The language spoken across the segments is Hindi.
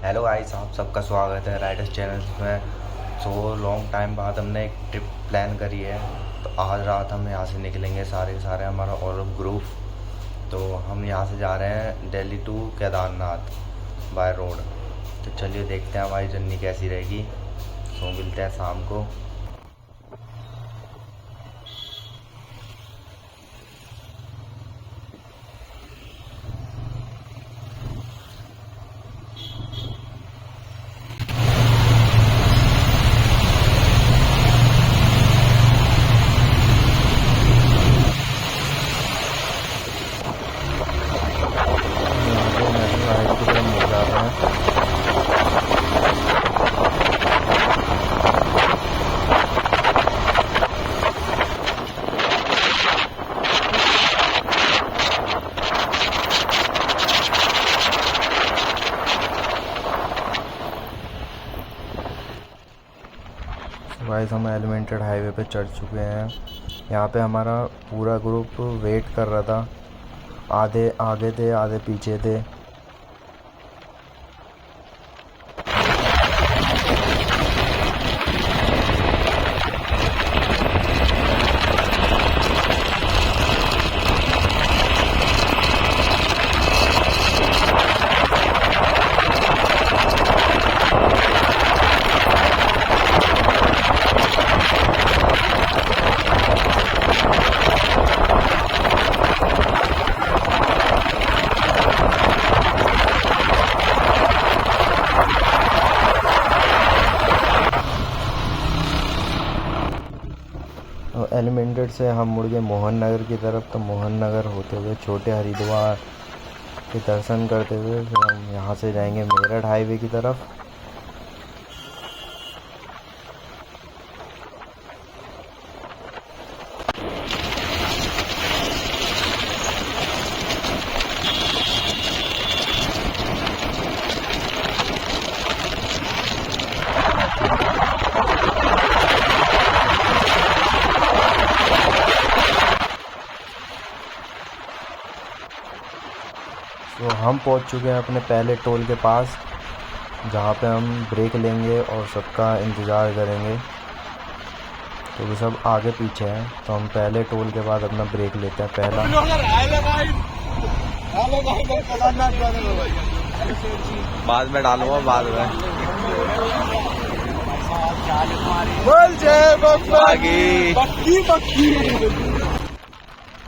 हेलो गाइस, आप सबका स्वागत है राइडर्स चैनल में। सो लॉन्ग टाइम बाद हमने एक ट्रिप प्लान करी है। तो आज रात हम यहाँ से निकलेंगे, सारे के सारे हमारा ऑल ग्रुप। तो हम यहाँ से जा रहे हैं Delhi to Kedarnath by road. तो चलिए देखते हैं हमारी जर्नी कैसी रहेगी। सो मिलते हैं शाम को। यहाँ पे नेशनल हाईवे की तरफ मुड़ जा रहे हैं। गाइस, हम एलिमेंटेड हाईवे पे चढ़ चुके हैं। यहाँ पे हमारा पूरा ग्रुप वेट कर रहा था। आधे आगे थे, आधे पीछे थे। एलिमेंटेड से हम मुड़ गए मोहन नगर की तरफ। तो मोहन नगर होते हुए छोटे हरिद्वार के दर्शन करते हुए फिर हम यहाँ से जाएंगे मेरठ हाईवे की तरफ। तो हम पहुँच चुके हैं अपने पहले टोल के पास, जहाँ पे हम ब्रेक लेंगे और सबका इंतज़ार करेंगे। तो वो सब आगे पीछे हैं, तो हम पहले टोल के बाद अपना ब्रेक लेते हैं पहला। बाद में डालूंगा, बाद में।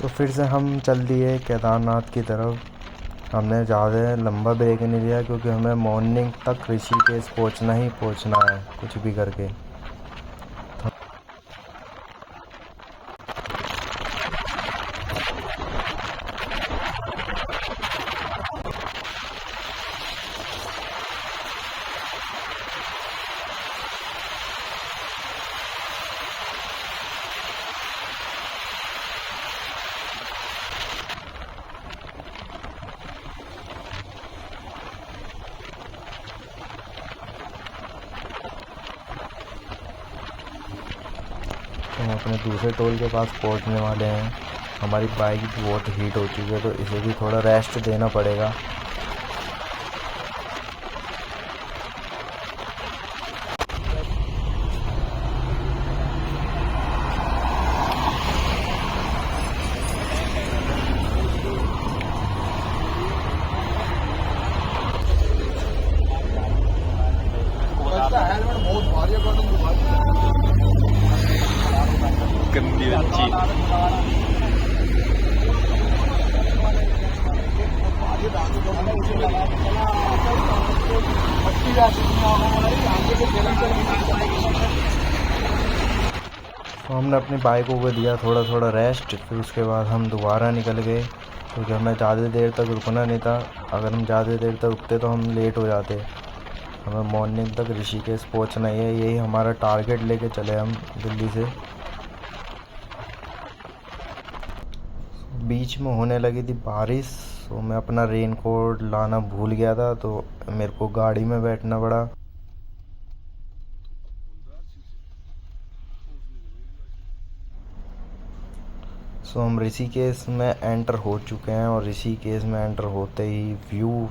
तो फिर से हम चल दिए केदारनाथ की तरफ। हमने ज़्यादा लंबा ब्रेक नहीं लिया क्योंकि हमें मॉर्निंग तक ऋषिकेश पहुंचना ही पहुंचना है, कुछ भी करके। तो हम अपने दूसरे टोल के पास पहुंचने वाले हैं। हमारी बाइक बहुत हीट हो चुकी है, तो इसे भी थोड़ा रेस्ट देना पड़ेगा। गंदी बच्ची। तो हमने अपनी बाइकों को दिया थोड़ा थोड़ा रेस्ट, फिर उसके बाद हम दोबारा निकल गए क्योंकि हमें ज़्यादा देर तक रुकना नहीं था। अगर हम ज़्यादा देर तक रुकते तो हम लेट हो जाते। हमें मॉर्निंग तक ऋषिकेश पहुंचना ही है, यही हमारा टारगेट लेके चले हम दिल्ली से। बीच में होने लगी थी बारिश, तो मैं अपना रेनकोट लाना भूल गया था, तो मेरे को गाड़ी में बैठना पड़ा। सो हम ऋषिकेश में एंटर हो चुके हैं और ऋषिकेश में एंटर होते ही व्यू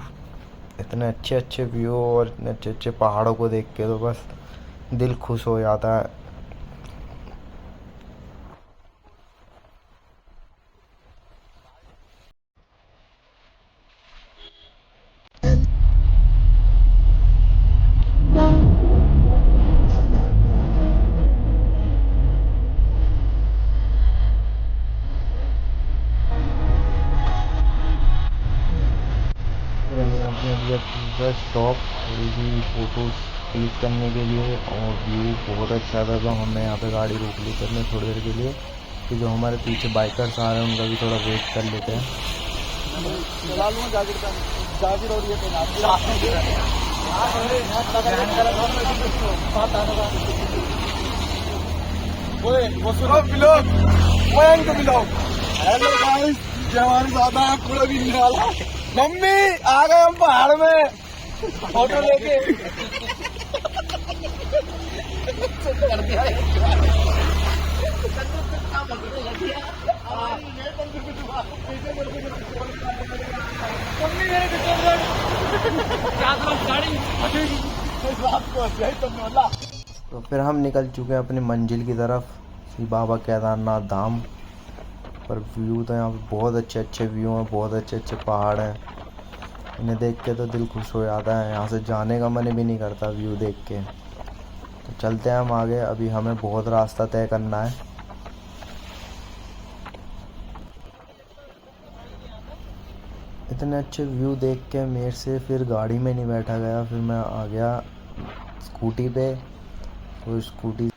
इतने अच्छे अच्छे व्यू और इतने अच्छे अच्छे पहाड़ों को देख के तो बस दिल खुश हो जाता है। पूरा स्टॉप थोड़ी सी फ़ोटोज़ क्लिक करने के लिए, और व्यू बहुत अच्छा था तो हमने यहाँ पे गाड़ी रोक ली करने थोड़ी देर के लिए कि जो हमारे पीछे बाइकर्स आ रहे हैं उनका भी थोड़ा वेट कर लेते हैं। हेलो गाइस, हमारे ज्यादा पूरा भी नहीं वाला। मम्मी आ गए हम पहाड़ में फोटो लेके। कर दिया तो फिर हम निकल चुके हैं अपनी मंजिल की तरफ, श्री बाबा केदारनाथ धाम। पर व्यू तो यहाँ पे बहुत अच्छे अच्छे व्यू हैं, बहुत अच्छे अच्छे पहाड़ हैं। इन्हें देख के तो दिल खुश हो जाता है, यहाँ से जाने का मन भी नहीं करता व्यू देख के। तो चलते हैं हम आगे, अभी हमें बहुत रास्ता तय करना है। इतने अच्छे व्यू देख के मेरे से फिर गाड़ी में नहीं बैठा गया, फिर मैं आ गया स्कूटी पे। तो स्कूटी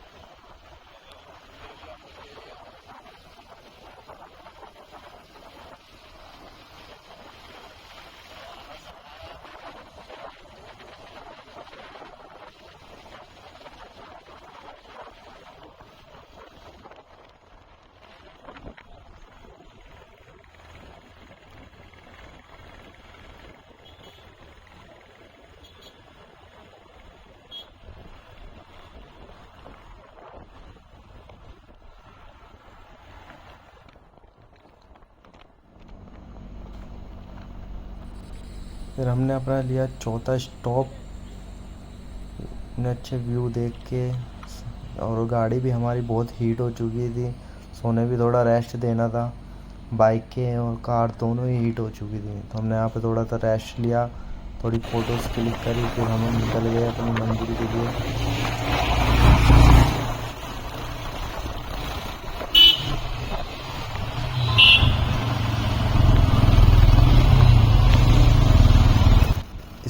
फिर हमने अपना लिया चौथा स्टॉप, इतने अच्छे व्यू देख के। और गाड़ी भी हमारी बहुत हीट हो चुकी थी, सोने भी थोड़ा रेस्ट देना था। बाइकें और कार दोनों ही हीट हो चुकी थी, तो हमने यहाँ पे थोड़ा सा रेस्ट लिया, थोड़ी फ़ोटोज़ क्लिक करी, फिर हम निकल गए अपनी मंजिल के लिए।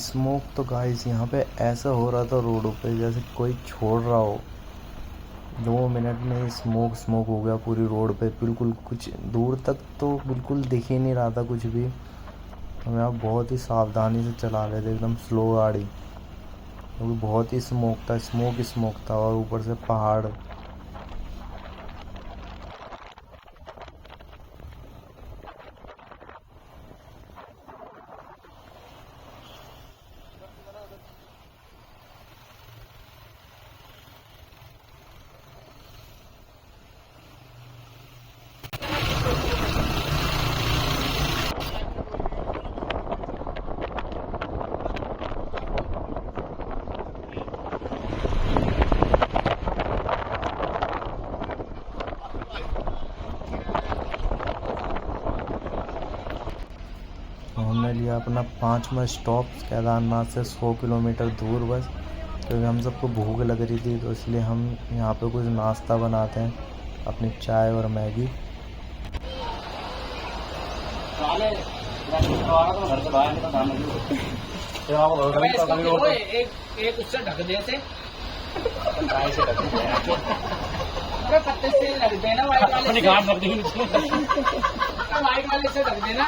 स्मोक तो गाइस यहाँ पे ऐसा हो रहा था रोडों पे जैसे कोई छोड़ रहा हो। 2 मिनट में स्मोक स्मोक हो गया पूरी रोड पे, बिल्कुल कुछ दूर तक तो बिल्कुल दिख ही नहीं रहा था कुछ भी। हम यहाँ बहुत ही सावधानी से चला रहे थे, एकदम स्लो गाड़ी, क्योंकि बहुत ही स्मोक था, स्मोक था, और ऊपर से पहाड़। हमने लिया अपना 5वां स्टॉप केदारनाथ से 100 किलोमीटर दूर बस, क्योंकि हम सबको भूख लग रही थी, तो इसलिए हम यहाँ पे कुछ नाश्ता बनाते हैं, अपनी चाय और मैगी। एक उससे ढक देते पत्ते से ढक देना, अपनी गांठ रख देना, वाइट वाले से ढक देना,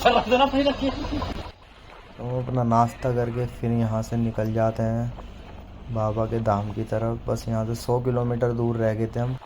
रख देना फिर रखिए। तो अपना नाश्ता करके फिर यहाँ से निकल जाते हैं बाबा के धाम की तरफ। बस यहाँ से 100 किलोमीटर दूर रह गए थे हम।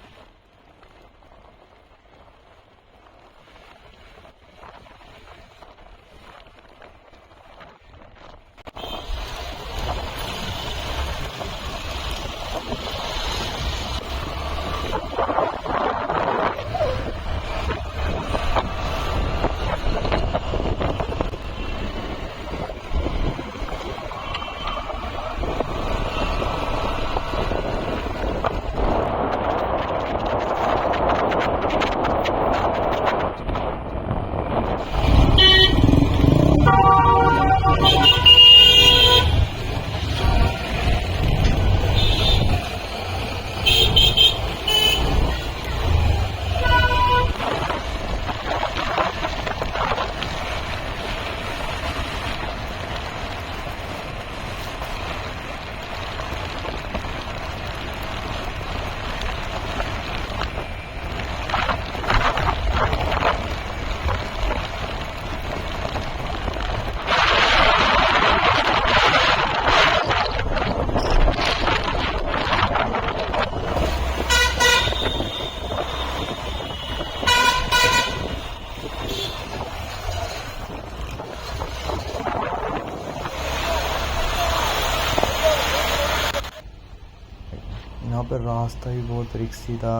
यहाँ पर रास्ता ही बहुत रिक्सी था,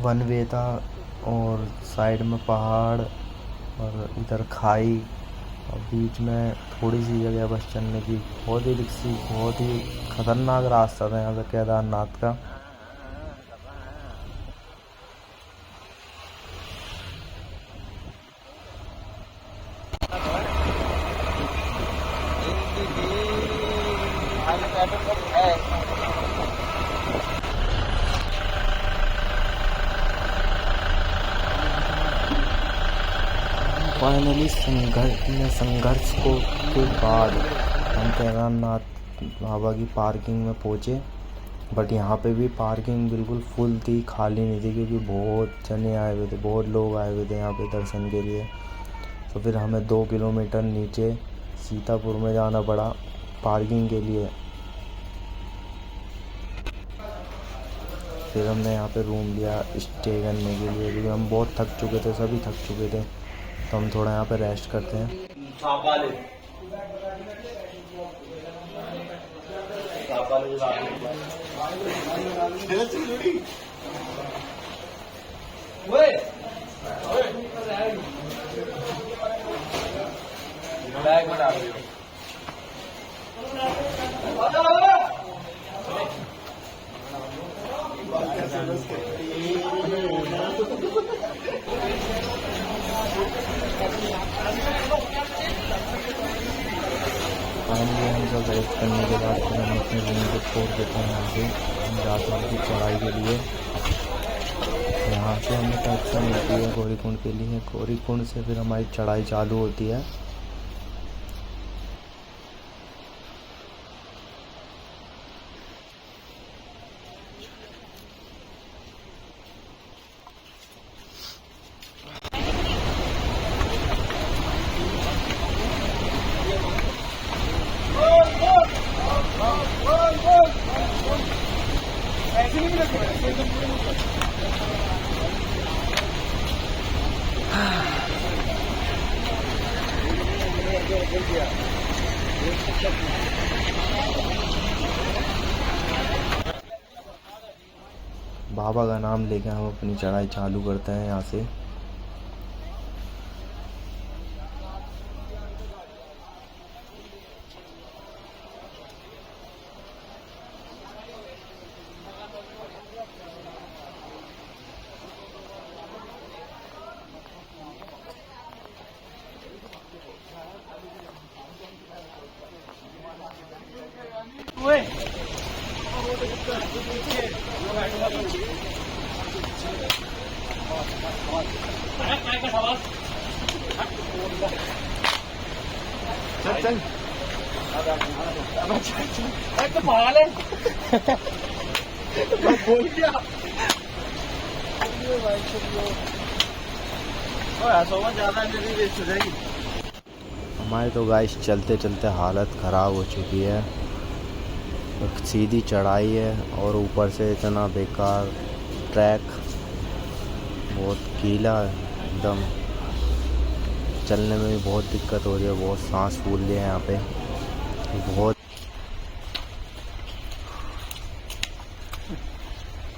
वन वे था और साइड में पहाड़ और इधर खाई और बीच में थोड़ी सी जगह बस चलने की। बहुत ही रिक्सी, बहुत ही खतरनाक रास्ता था यहाँ से केदारनाथ का। फाइनली संघर्ष के बाद हम केदारनाथ बाबा की पार्किंग में पहुँचे। बट यहाँ पे भी पार्किंग बिल्कुल फुल थी, खाली नहीं थी, क्योंकि बहुत जने आए हुए थे, बहुत लोग आए हुए थे यहाँ पे दर्शन के लिए। तो फिर हमें 2 किलोमीटर नीचे सीतापुर में जाना पड़ा पार्किंग के लिए। फिर हमने यहाँ पे रूम लिया स्टे करने के लिए, क्योंकि हम बहुत थक चुके थे, सभी थक चुके थे। तो हम थोड़ा यहाँ पे रेस्ट करते हैं। फाइनली हम सब रेस्ट करने के बाद फिर हम अपने रूम को छोड़ देते हैं। यहाँ से हम जाते हैं की चढ़ाई के लिए। यहाँ से हमें टैक्सी मिलती है गौरीकुंड के लिए। गौरीकुंड से फिर हमारी चढ़ाई चालू होती है। बाबा का नाम लेकर हम अपनी चढ़ाई चालू करते हैं यहाँ से। चल तो पागल है बोल क्या हमारे तो गाइस चलते चलते हालत ख़राब हो चुकी है। एक सीधी चढ़ाई है और ऊपर से इतना बेकार ट्रैक, बहुत गीला एकदम, चलने में भी बहुत दिक्कत हो रही है, बहुत सांस फूल रही है यहाँ पे, बहुत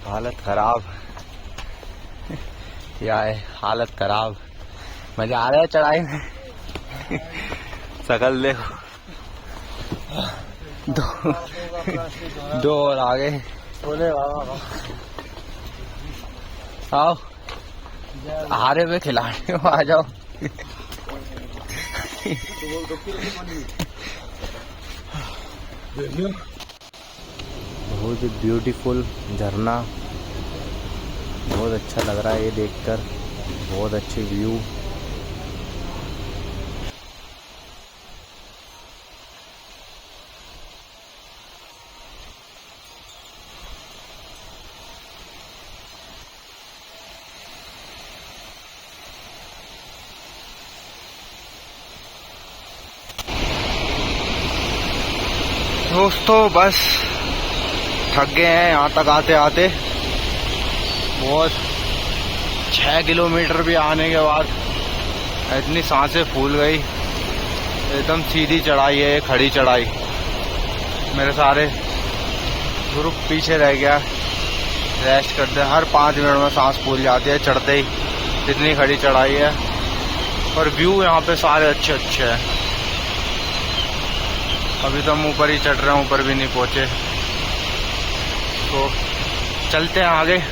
हालत ख़राब। क्या है हालत ख़राब, मज़ा आ रहा है चढ़ाई में। शकल देखो, दो और आगे आओ, हारे में खिलाने को आ जाओ। बहुत ही ब्यूटीफुल झरना, बहुत अच्छा लग रहा है ये देखकर, बहुत अच्छे व्यू। दोस्तों बस थक गए हैं यहाँ तक आते आते। बहुत 6 किलोमीटर भी आने के बाद इतनी सांसें फूल गई। एकदम सीधी चढ़ाई है, खड़ी चढ़ाई। मेरे सारे ग्रुप पीछे रह गया, रेस्ट करते। हर 5 मिनट में सांस फूल जाती है चढ़ते ही, इतनी खड़ी चढ़ाई है। और व्यू यहाँ पे सारे अच्छे अच्छे हैं। अभी तो हम ऊपर ही चढ़ रहे हैं, ऊपर भी नहीं पहुंचे, तो चलते हैं आगे।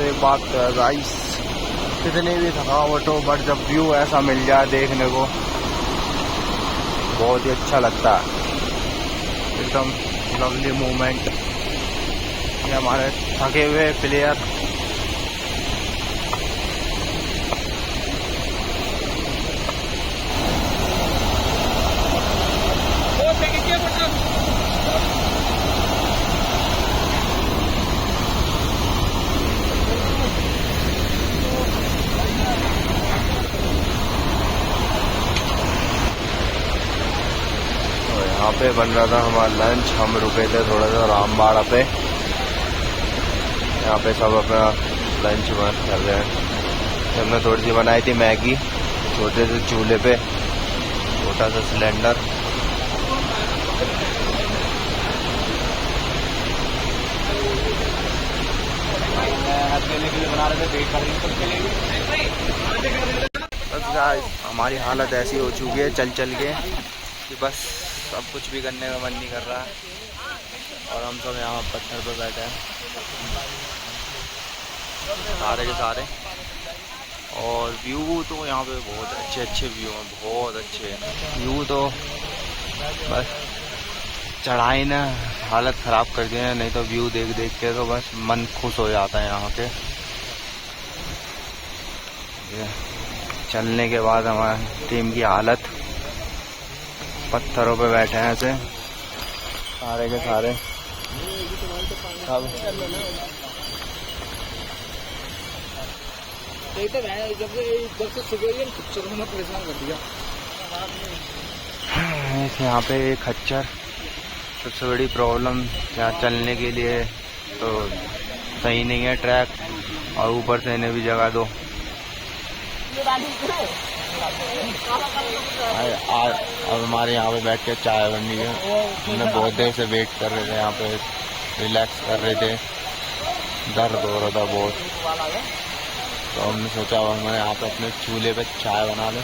एक बात तो है गाइस, कितनी भी थकावट हो, बट जब व्यू ऐसा मिल जाए देखने को, बहुत ही अच्छा लगता है। एकदम लवली मोमेंट। ये हमारे थके हुए प्लेयर यहाँ पे बन रहा था हमारा लंच। हम रुके थे थोड़ा सा रामबाड़ा पे, यहाँ पे सब अपना लंच बंद कर रहे हैं। हमने थोड़ी सी बनाई थी मैगी, छोटे से चूल्हे पे, छोटा सा सिलेंडर। बस गाइस, हमारी हालत ऐसी हो चुकी है चल चल के कि बस अब कुछ भी करने का मन नहीं कर रहा है। और हम सब यहाँ पत्थर पर बैठे हैं सारे के सारे। और व्यू तो यहाँ पे बहुत अच्छे अच्छे व्यू हैं, बहुत अच्छे व्यू। तो बस चढ़ाई ने हालत ख़राब कर दी है, नहीं तो व्यू देख देख के तो बस मन खुश हो जाता है यहाँ के। चलने के बाद हमारी टीम की हालत, पत्थरों पे बैठे हैं ऐसे सारे के सारे सब। यहाँ पे एक खच्चर सबसे बड़ी प्रॉब्लम, यहाँ चलने के लिए तो सही नहीं है ट्रैक, और ऊपर से इन्हें भी जगह दो। अब हमारे यहाँ पे बैठ के चाय बन रही है। हमने बहुत देर से वेट कर रहे थे, यहाँ पे रिलैक्स कर रहे थे, दर्द हो रहा था बहुत, तो हमने सोचा हमने यहाँ पे अपने चूल्हे पे चाय बना लें।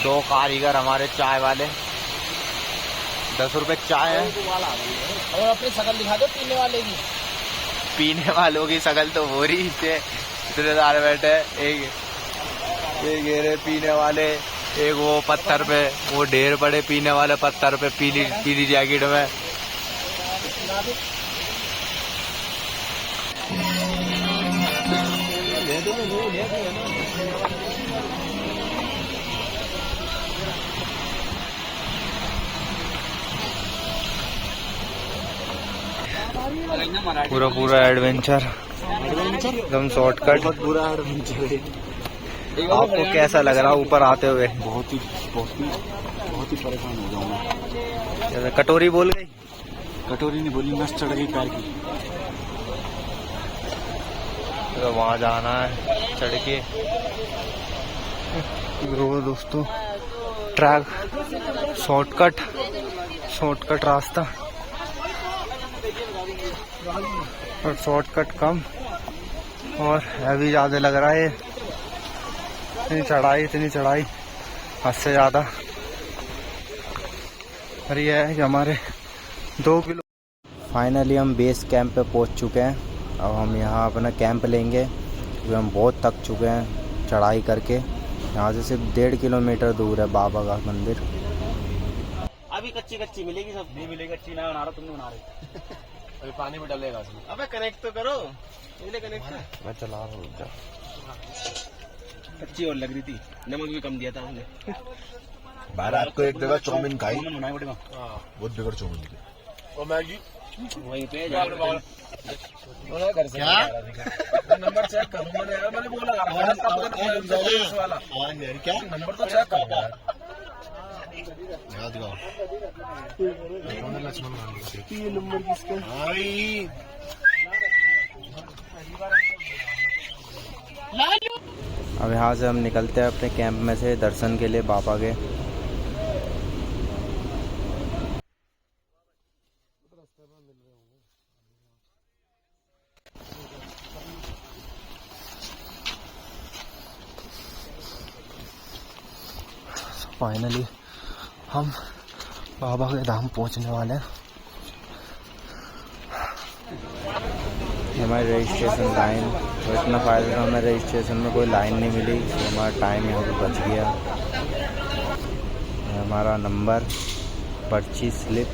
2 कारीगर हमारे चाय वाले, 10 रुपए चाय है। और अपनी शकल दिखा दो पीने वाले की। पीने वालों की शकल तो हो रही है, इतने सारे बैठे। एक घेरे पीने वाले, एक वो पत्थर पे, वो ढेर पड़े पीने वाले पत्थर पे पीली पीली जैकेट में। पूरा एडवेंचर, एकदम शॉर्टकट। पूरा एडवेंचर है। आपको कैसा लग रहा ऊपर आते हुए? बहुत ही परेशान हो जाऊंगा। जैसे कटोरी बोल गई? कटोरी नहीं बोली, नस चढ़ गई पैर की। तो वहाँ जाना है चढ़ के। दोस्तों ट्रैक शॉर्टकट रास्ता, और शॉर्टकट कम और हैवी ज़्यादा लग रहा है। इतनी चढ़ाई हद से ज़्यादा। और ये है कि हमारे 2 किलो। फाइनली हम बेस कैंप पे पहुंच चुके हैं। अब हम यहाँ अपना कैंप लेंगे क्योंकि हम बहुत थक चुके हैं चढ़ाई करके। यहाँ से सिर्फ 1.5 किलोमीटर दूर है बाबा का मंदिर। अभी कच्ची मिलेगी, सब नहीं मिलेगी। कच्ची ना बना रहा, तुम बना रहे। अभी पानी भी डलेगा इसमें। अबे कनेक्ट तो करो, पहले कनेक्ट। मैं चला रहा हूँ। अच्छी और लग रही थी, नमक भी कम दिया था हमने। भाई रात को एक जगह चाउमीन खाई, बहुत बिगड़ चाउमीन थी। और मैगी वहीं पे घर से क्या? नंबर चेक करूँ मैंने यार, मैंने बोला वाला क्या नंबर तो चेक करो यार। ये नंबर किसका? अब यहाँ से हम निकलते हैं अपने कैंप में से दर्शन के लिए बाबा के। फाइनली हम बाबा के धाम पहुंचने वाले हैं। हमारी रजिस्ट्रेशन लाइन तो इतना फ़ायदा था, हमें रजिस्ट्रेशन में कोई लाइन नहीं मिली, तो हमारा टाइम यहाँ पे बच गया। हमारा नंबर, पर्ची स्लिप।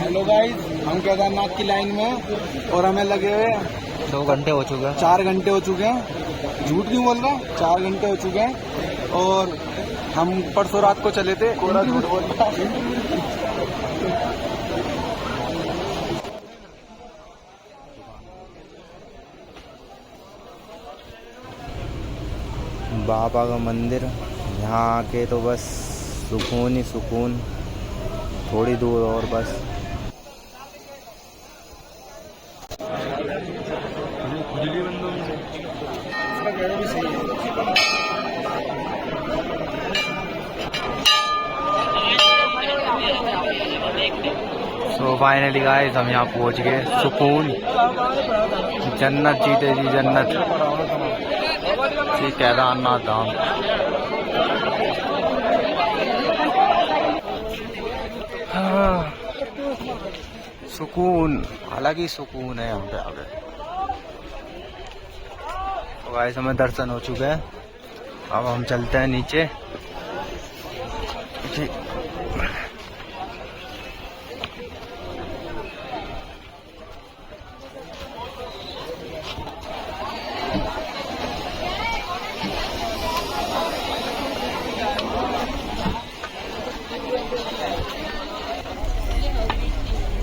हेलो गाइस, हम केदारनाथ की लाइन में और हमें लगे हुए 2 घंटे हो चुके हैं। 4 घंटे हो चुके हैं। झूठ क्यों बोल रहा हूँ, 4 घंटे हो चुके हैं। और हम परसों रात को चले थे। कोरा झूठ बोल रहा बाबा का मंदिर, यहाँ आके तो बस सुकून ही सुकून। थोड़ी दूर और बस। तो फाइनली गाइस हम यहाँ पहुँच गए। सुकून, जन्नत जीते जी जन्नत, श्री केदारनाथ धाम। हाँ, सुकून, अलग ही सुकून है यहाँ पे आके। तो गाइस हमें दर्शन हो चुके हैं, अब हम चलते हैं नीचे।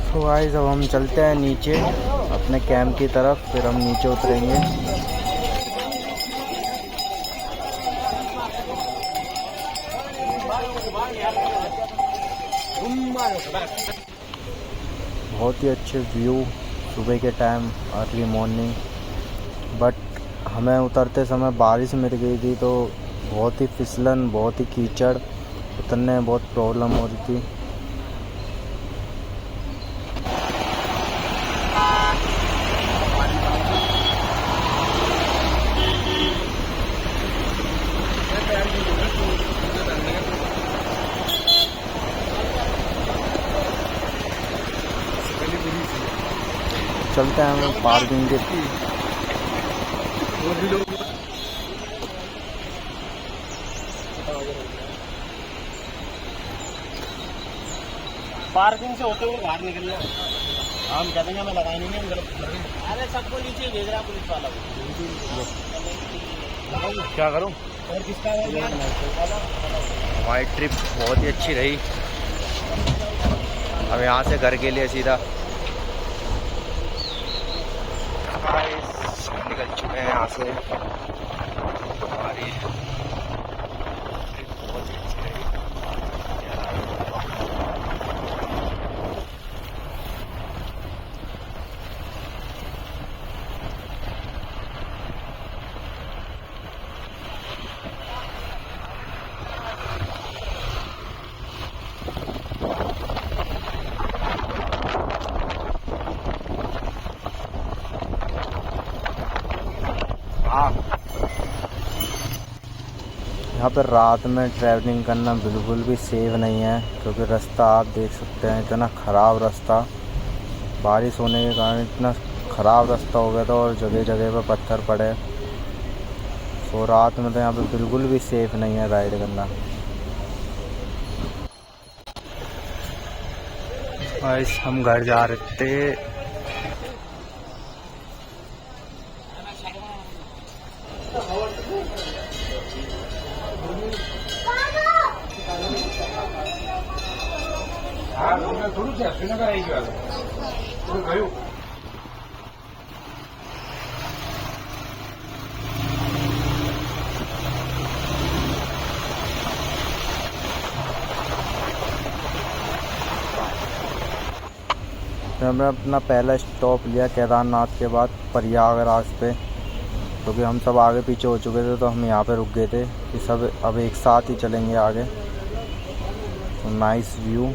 तो गाइस अब हम चलते हैं नीचे अपने कैंप की तरफ, फिर हम नीचे उतरेंगे। बहुत ही अच्छे व्यू सुबह के टाइम, अर्ली मॉर्निंग। बट हमें उतरते समय बारिश मिल गई थी, तो बहुत ही फिसलन, बहुत ही कीचड़, उतरने में बहुत प्रॉब्लम हो रही थी। चलते हैं हम पार्किंग के। पार्किंग से होते हुए बाहर निकलना। हम कह देंगे हमें लगाई नहीं है। अरे सबको नीचे भेज रहा पुलिस वाला। क्या करूं? और किसका है? हमारी ट्रिप बहुत ही अच्छी रही। अब यहाँ से घर के लिए सीधा निकल चुके हैं यहाँ से। हमारी ट्रिप बहुत ही अच्छी रही। यहाँ पर रात में ट्रैवलिंग करना बिल्कुल भी सेफ नहीं है, क्योंकि रास्ता आप देख सकते हैं, इतना ख़राब रास्ता। बारिश होने के कारण इतना ख़राब रास्ता हो गया था और जगह जगह पर पत्थर पड़े। तो रात में तो यहाँ पे बिल्कुल भी सेफ़ नहीं है राइड करना। गाइस हम घर जा रहे थे। फिर हमने अपना पहला स्टॉप लिया केदारनाथ के बाद प्रयागराज पे, क्योंकि हम सब आगे पीछे हो चुके थे तो हम यहाँ पे रुक गए थे कि सब अब एक साथ ही चलेंगे आगे। तो नाइस व्यू।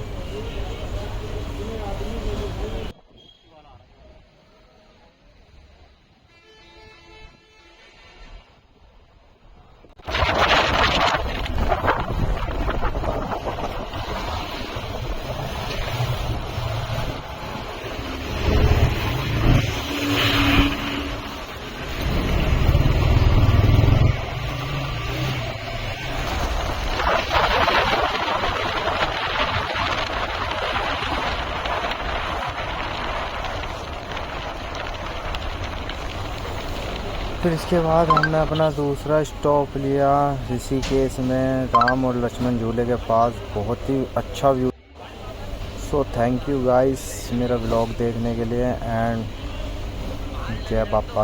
फिर इसके बाद हमने अपना दूसरा स्टॉप लिया ऋषिकेश में, राम और लक्ष्मण झूले के पास। बहुत ही अच्छा view. So thank you guys मेरा व्लॉग देखने के लिए एंड जय बापा